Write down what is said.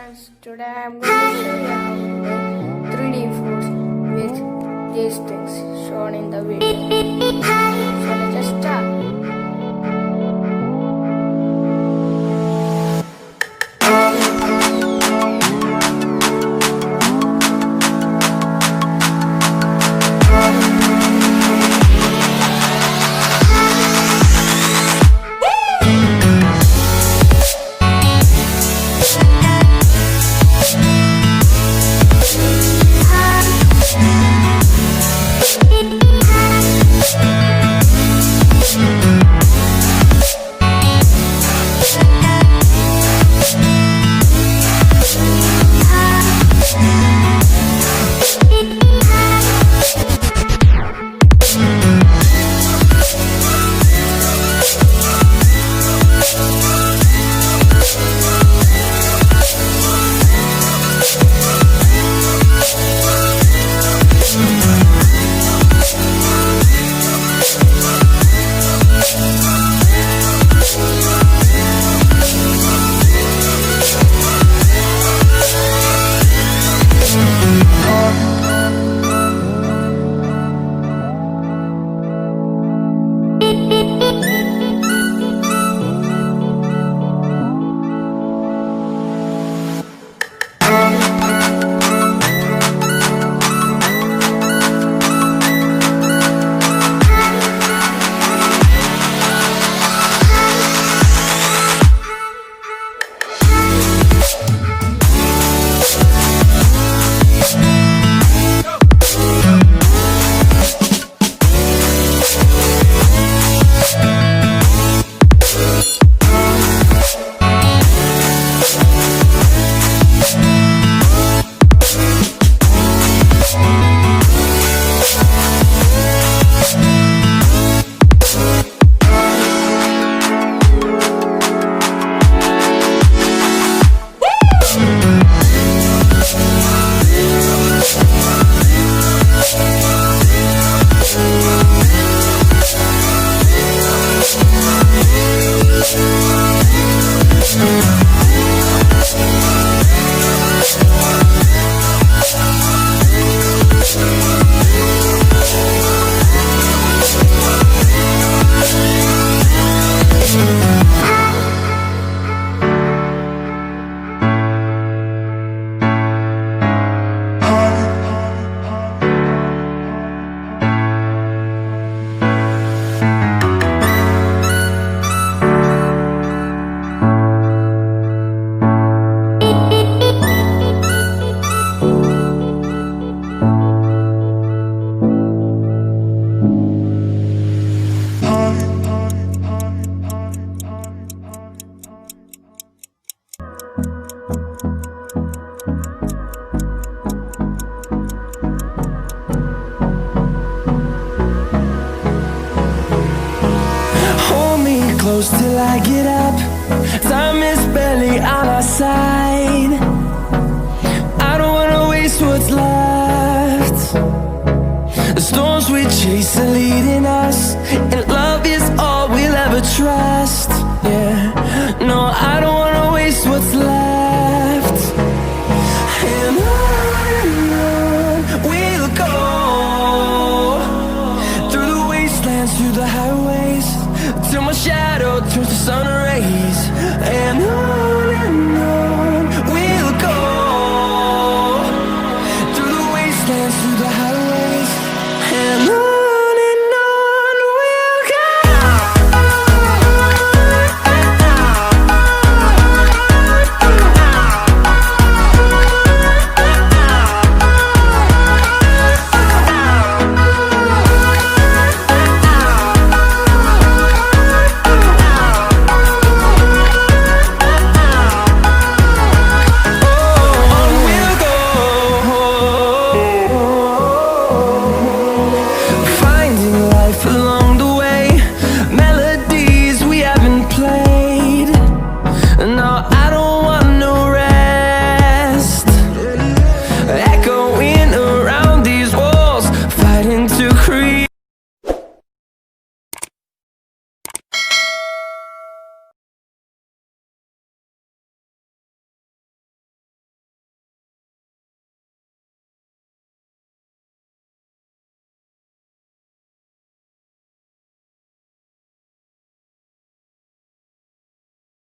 friends, today I am going to show you how to make 3D fruits with these things shown in the video. So let's just start. Close till I get up. Time is barely on our side. I don't wanna waste what's left. The storms we chase are leading us, and love is all we'll ever trust. Yeah, no, I don't wanna waste what's left. And on we'll go, through the wastelands, through the highways, till my shadow turns to sun rays. And on we'll go, through the wastelands, through